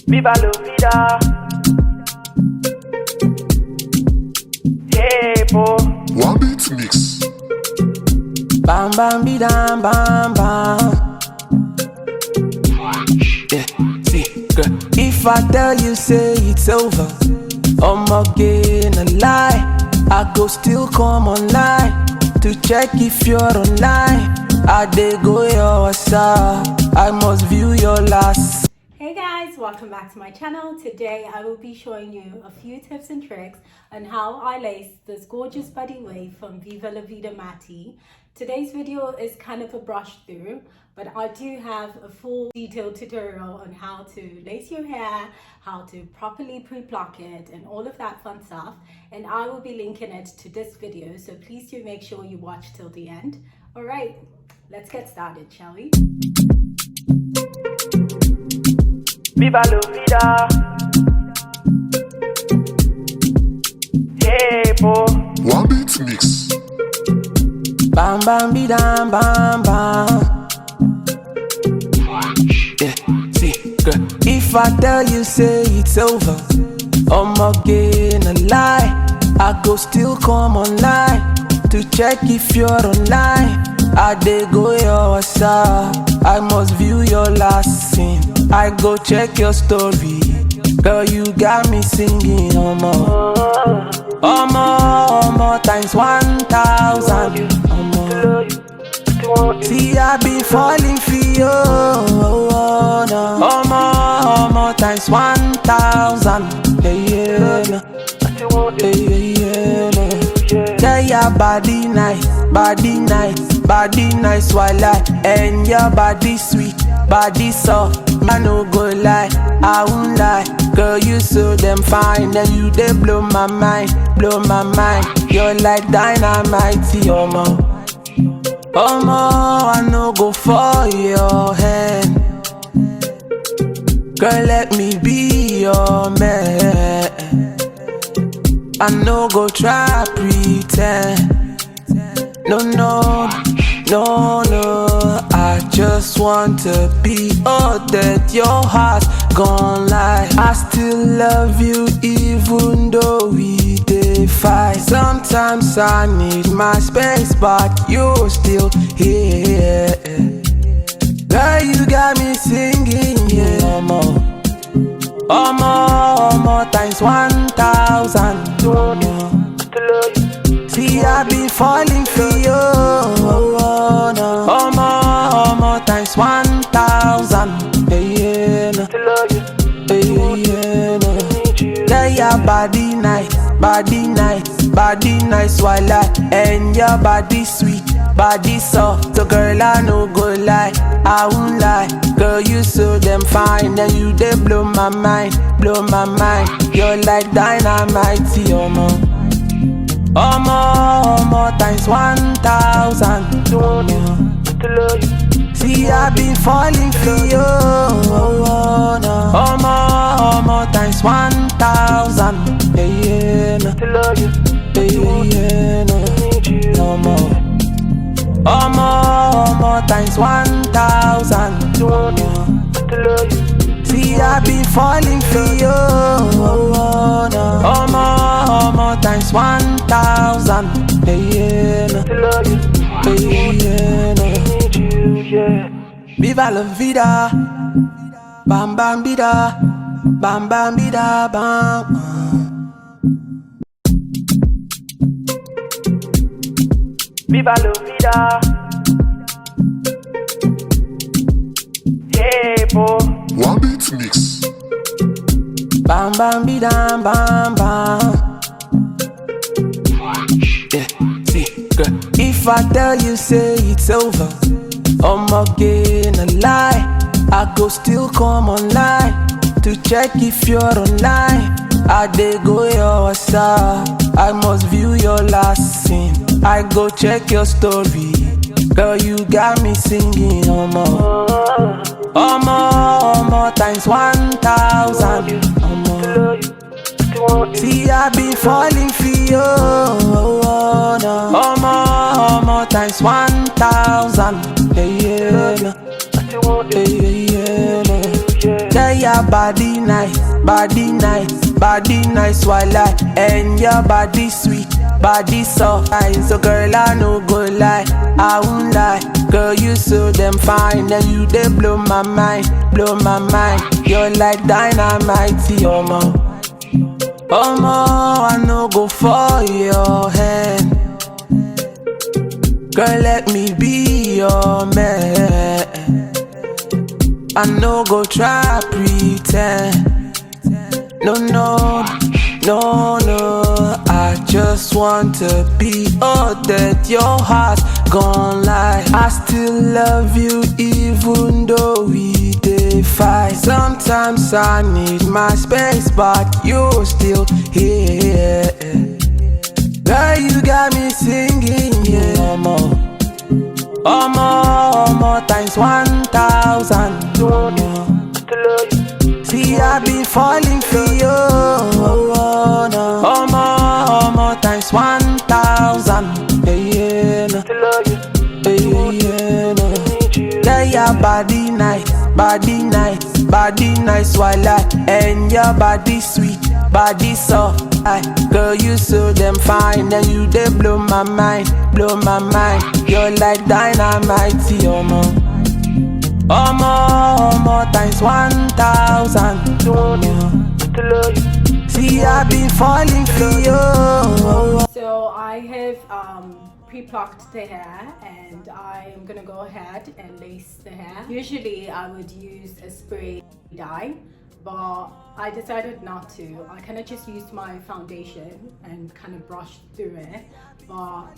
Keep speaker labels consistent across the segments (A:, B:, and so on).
A: Vivaloveeda. Hey, boy.
B: One beat mix.
C: Bam bam be dam bam bam. Yeah, see, girl. If I tell you say it's over, I'm again a lie. I go still come online to check if you're online. I dey go your WhatsApp. I must view your last.
D: Hey guys, welcome back to my channel. Today I will be showing you a few tips and tricks on how I lace this gorgeous body wave from Vivaloveeda Matty. Today's video is kind of a brush through, but I do have a full detailed tutorial on how to lace your hair, how to properly pre-pluck it and all of that fun stuff, and I will be linking it to this video, so please do make sure you watch till the end. Alright, let's get started, shall we?
A: Vivaloveeda. Hey, boy.
B: One beat mix.
C: Bam bam be dam bam bam. Yeah, see, girl. If I tell you say it's over, I'm again a lie. I go still come online to check if you're online. I dey go your WhatsApp. I must view your last scene. I go check your story. Girl, you got me singing, omo. Omo times 1,000. Omo. See, I been falling for you. Omo times 1,000. Yeah. Yeah, your body nice, body nice, while and your body sweet, body soft. I no go lie, I won't lie. Girl, you so damn fine, and you they blow my mind. You're like dynamite, omo. I no go for your hand. Girl, let me be your man. I no go try pretend. No, I just want to be all that your heart gon' lie. I still love you even though we dey fight. Sometimes I need my space, but you're still here. Girl, you got me singing, yeah. Omo times 1,000. See, I be falling for you. Omo times 1,000. Yeah. Your body nice, while and your body sweet, body soft. So girl, I no go lie, I won't lie. Girl, you so damn fine, and you they blow my mind. You're like dynamite, omo. Omo times 1,000. See, I been falling for you. Omo times 1,000. Yeah. Omo times 1,000. See, I been falling for you. Omo times 1,000. Vivaloveeda. Bam bam bida. Bam bam bida bam.
A: Vivaloveeda. Hey, boy.
B: One beat mix.
C: Bam bam be dam bam bam. Yeah, see, girl. If I tell you say it's over, I'm again a lie. I go still come online to check if you're online. I dey go your WhatsApp. I must view your last scene. I go check your story. Girl, you got me singing, omo. Omo times 1,000. Omo. See, I been falling for you. Omo times 1,000. Yeah. your body nice, body nice, body nice, voila. And your body sweet, body soft. So girl, I no go lie, I won't lie. Girl, you so damn fine, and you they blow my mind, blow my mind. You're like dynamite, omo. Omo, I no go for your hand. Girl, let me be your man. I no go try pretend. No, no, no, no. I just want to be all that your heart's gon' lie. I still love you even though we dey fight. Sometimes I need my space, but you're still here. Girl, you got me singing, yeah. Omo, times 1,000. See, I be falling for you. Omo, times 1,000. Yeah, yeah, your body nice, body nice, body nice, voila. And your body sweet, body soft. Girl, you so damn fine, and you they blow my mind, blow my mind. You're like dynamite, omo. Omo, times 1,000. See, I've been falling for you.
D: So I have pre-plucked the hair, and I am gonna go ahead and lace the hair. Usually I would use a spray dye, but I decided not to. I kind of just used my foundation and kind of brushed through it. But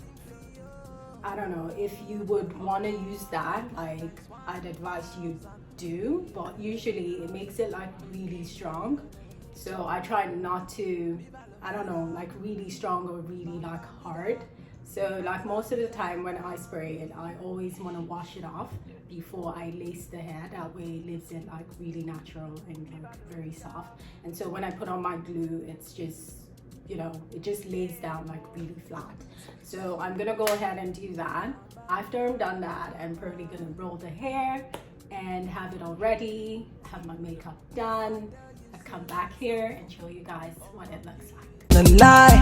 D: I don't know if you would want to use that, like I'd advise you do, but usually it makes it like really strong. So I try not to, I don't know, like really strong or really like hard. So like most of the time when I spray it, I always want to wash it off before I lace the hair. That way it leaves it like really natural and like very soft. And so when I put on my glue, it's just, you know, it just lays down like really flat. So I'm gonna go ahead and do that. After I'm done that, I'm probably gonna roll the hair and have it all ready, have my makeup done. I'll come back here and show you guys what it looks like.
C: Lie,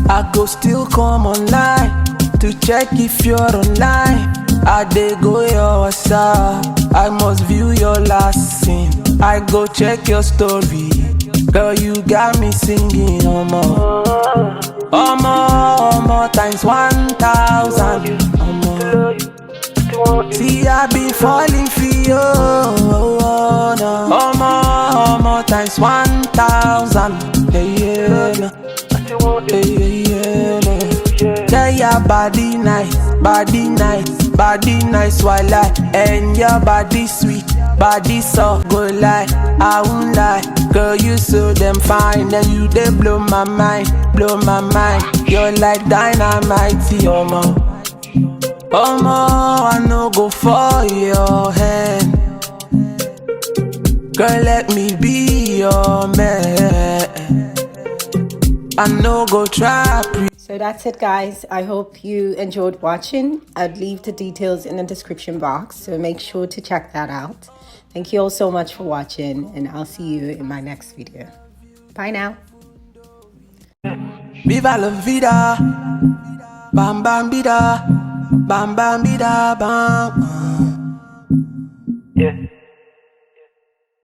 C: I go still come online to check if you're online. I dey go your WhatsApp, I must view your last scene. I go check your story, girl, you got me singing. Omo, times 1,000. See, I be falling for you. Omo, times 1,000. Yeah. Yeah, your body nice, body nice, body nice, voila. And your body sweet, body soft, go lie, I won't lie. Girl, you so damn fine, and you they blow my mind, blow my mind. You're like dynamite, omo. Omo, I no go for your hand. Girl, let me be your man. I no go try.
D: So that's it, guys. I hope you enjoyed watching. I'd leave the details in the description box, so make sure to check that out. Thank you all so much for watching, and I'll see you in my next video. Bye now.
C: Vivaloveeda, bam bam bida, bam bam bida, bam. Yeah.